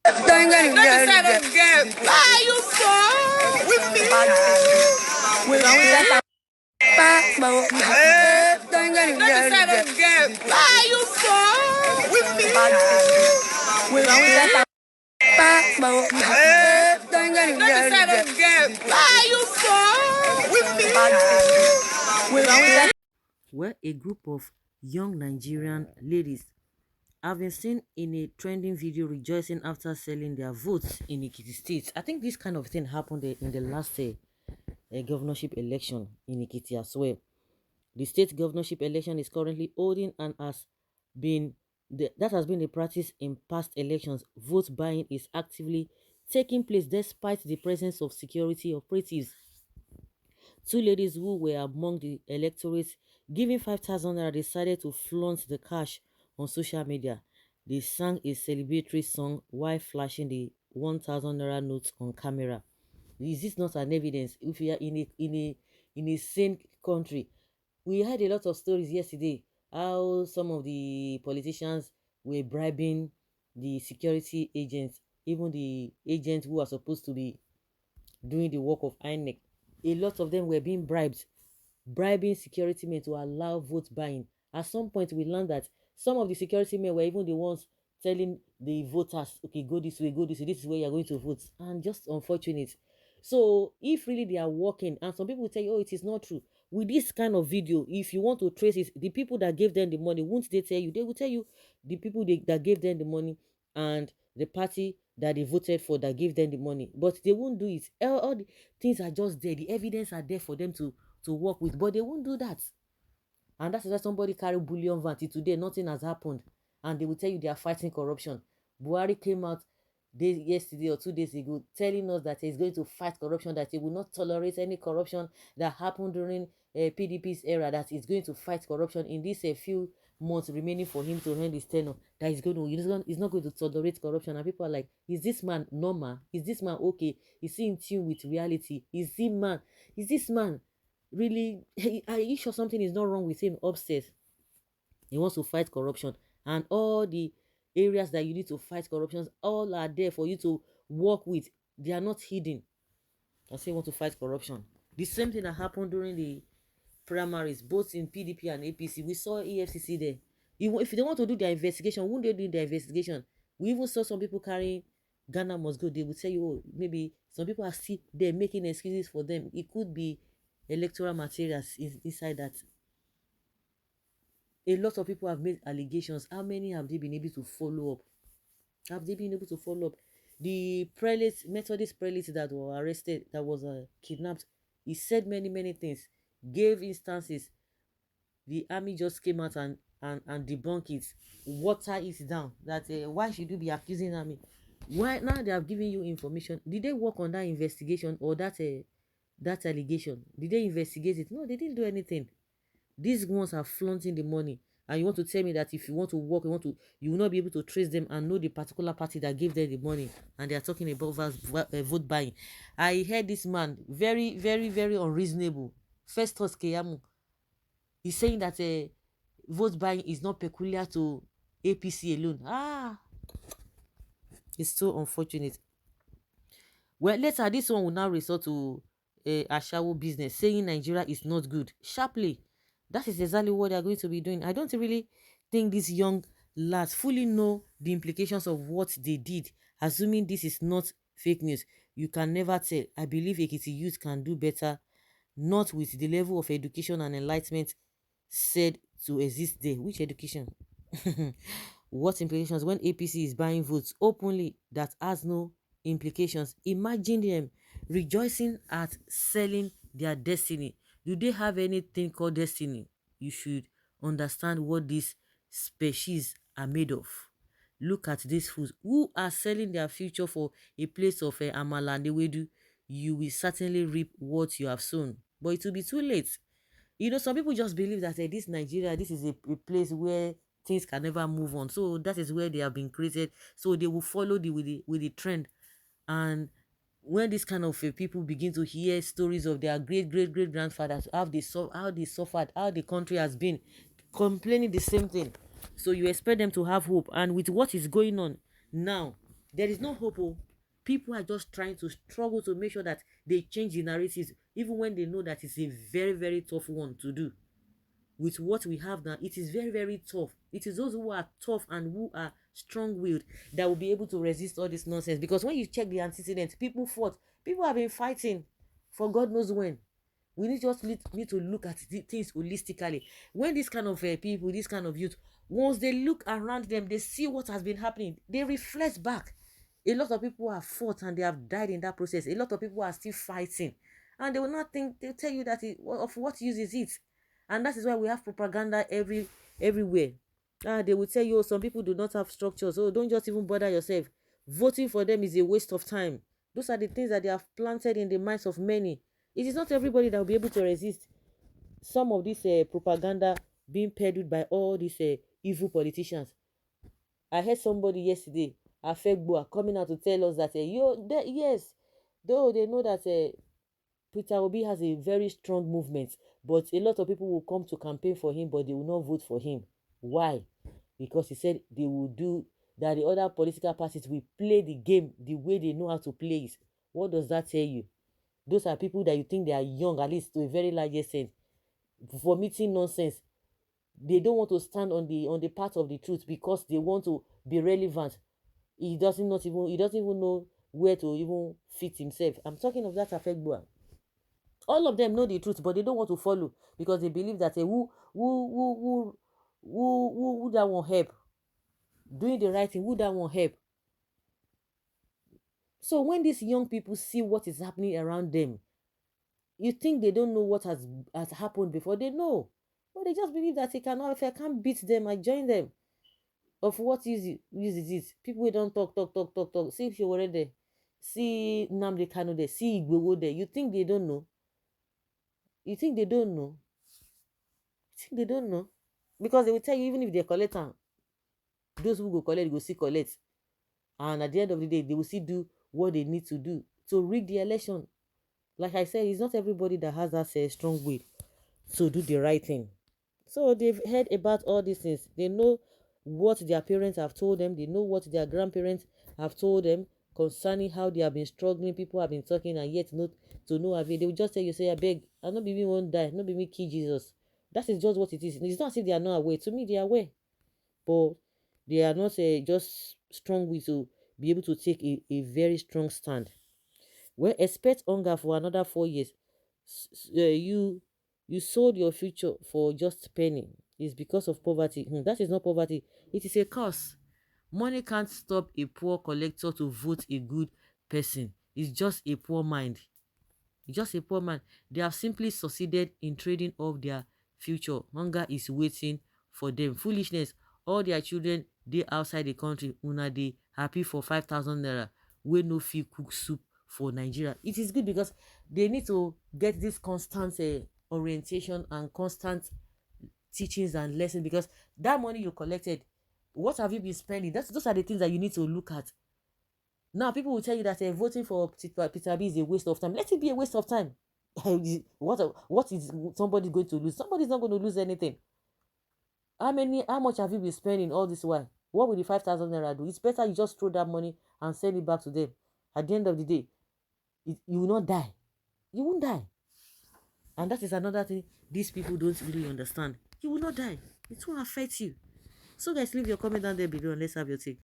Why you fall with me? Why you fall with me? Why you fall with me? Well, a group of young Nigerian ladies have been seen in a trending video rejoicing after selling their votes in Ekiti State. I think this kind of thing happened in the last governorship election in Ekiti as well. The state governorship election is currently holding and that has been the practice in past elections. Vote buying is actively taking place despite the presence of security operatives. Two ladies who were among the electorate giving 5,000 naira decided to flaunt the cash on social media. They sang a celebratory song while flashing the 1,000 naira notes on camera. Is this not an evidence? If we are in a sane country, we had a lot of stories yesterday how some of the politicians were bribing the security agents, even the agents who are supposed to be doing the work of INEC. A lot of them were being bribing security men to allow vote buying. At some point, we learned that some of the security men were even the ones telling the voters, okay, go this way, this is where you're going to vote. And just unfortunate. So, if really they are working, and some people will tell you, oh, it is not true. With this kind of video, if you want to trace it, the people that gave them the money, won't they tell you? They will tell you the people that gave them the money and the party that they voted for that gave them the money. But they won't do it. All the things are just there. The evidence are there for them to work with, but they won't do that. And that's why somebody carry bullion van till today, nothing has happened, and they will tell you they are fighting corruption. Buhari came out yesterday or 2 days ago telling us that he's going to fight corruption, that he will not tolerate any corruption that happened during PDP's era, that he's going to fight corruption in these few months remaining for him to end his tenure, that he's not going to tolerate corruption. And people are like, is this man normal? Is this man okay? Is he in tune with reality? Is this man really, are you sure something is not wrong with him upstairs? He wants to fight corruption, and all the areas that you need to fight corruption, all are there for you to work with. They are not hidden. I say want to fight corruption. The same thing that happened during the primaries, both in PDP and APC. We saw EFCC there. Even if they want to do their investigation, won't they do their investigation? We even saw some people carrying Ghana must go. They would say, oh, maybe some people are still there making excuses for them. It could be electoral materials inside that. A lot of people have made allegations. How many have they been able to follow up? Have they been able to follow up? The prelates, Methodist prelates that were arrested, that was kidnapped, he said many things, gave instances. The army just came out and debunked it, water it down. That why should you be accusing army? Why now they have given you information? Did they work on that investigation or that allegation? Did they investigate it? No, they didn't do anything. These ones are flaunting the money, and you want to tell me that if you want to work, you will not be able to trace them and know the particular party that gave them the money, and they are talking about vote buying. I heard this man very unreasonable. Festus Keyamo. He's saying that vote buying is not peculiar to APC alone. It's so unfortunate. Well, later this one will now resort to Ashawo business, saying Nigeria is not good. Sharply, that is exactly what they are going to be doing. I don't really think these young lads fully know the implications of what they did. Assuming this is not fake news, you can never tell. I believe Ekiti youth can do better, not with the level of education and enlightenment said to exist there. Which education? What implications when APC is buying votes openly that has no implications? Imagine them rejoicing at selling their destiny. Do they have anything called destiny? You should understand what these species are made of. Look at these fools who are selling their future for a place of amala and ewedu. You will certainly reap what you have sown, but it will be too late. You know, some people just believe that this Nigeria, this is a place where things can never move on. So that is where they have been created. So they will follow with the trend. And when this kind of people begin to hear stories of their great grandfathers, how they suffered, how the country has been complaining the same thing. So you expect them to have hope. And with what is going on now, There is no hope. Oh. People are just trying to struggle to make sure that they change the narratives, even when they know that it's a very, very tough one to do. With what we have now, it is very, very tough. It is those who are tough and who are strong-willed that will be able to resist all this nonsense. Because when you check the antecedents, people fought. People have been fighting for God knows when. We need to look at things holistically. When this kind of people, this kind of youth, once they look around them, they see what has been happening, they reflect back. A lot of people have fought and they have died in that process. A lot of people are still fighting, and they will not think, they'll tell you that of what use is it. And that is why we have propaganda everywhere. They will tell you, oh, some people do not have structures, oh, don't just even bother yourself, voting for them is a waste of time. Those are the things that they have planted in the minds of many. It is not everybody that will be able to resist some of this propaganda being peddled by all these evil politicians. I heard somebody yesterday, Afegboa, coming out to tell us that yes, though they know that Peter Obi has a very strong movement, but a lot of people will come to campaign for him, but they will not vote for him. Why? Because he said they will do that. The other political parties will play the game the way they know how to play it. What does that tell you? Those are people that you think they are young, at least to a very large extent, vomiting nonsense. They don't want to stand on the path of the truth because they want to be relevant. He doesn't even know where to even fit himself. I'm talking of that Afegboa. All of them know the truth, but they don't want to follow because they believe that who that won't help, doing the right thing, who that won't help. So when these young people see what is happening around them, you think they don't know what has happened before. They know, but they just believe that if I can't beat them, I join them. Of what use is it? People wey don talk. See if you were there, see Nnamdi Kanu there, see Igboho there. You think they don't know? You think they don't know? You think they don't know? Because they will tell you, even if they collect am, those who go collect go still collect, and at the end of the day they will still do what they need to do to rig the election. Like I said, it's not everybody that has that strong will to do the right thing. So they've heard about all these things. They know what their parents have told them. They know what their grandparents have told them concerning how they have been struggling. People have been talking and yet not to no avail. They will just tell you, say, I beg, I not be me won't die, not be me kill Jesus. That is just what it is. It's not as if they are not aware. To me, they are aware. But they are not just strong with to be able to take a very strong stand. Well, expect hunger for another 4 years. You sold your future for just penny. It's because of poverty. That is not poverty. It is a curse. Money can't stop a poor collector to vote a good person. It's just a poor mind. It's just a poor man. They have simply succeeded in trading off their future. Hunger is waiting for them. Foolishness. All their children, they outside the country. Una they happy for 5,000 naira. We no fit cook soup for Nigeria. It is good because they need to get this constant orientation and constant teachings and lessons, because that money you collected, what have you been spending? Those are the things that you need to look at. Now people will tell you that voting for Peter B is a waste of time. Let it be a waste of time. What is somebody going to lose? Somebody's not going to lose anything. How much have you been spending all this while? What will the 5,000 naira do? It's better you just throw that money and send it back to them. At the end of the day, you will not die. You won't die. And that is another thing these people don't really understand. You will not die. It won't affect you. So guys, leave your comment down there below and let's have your take.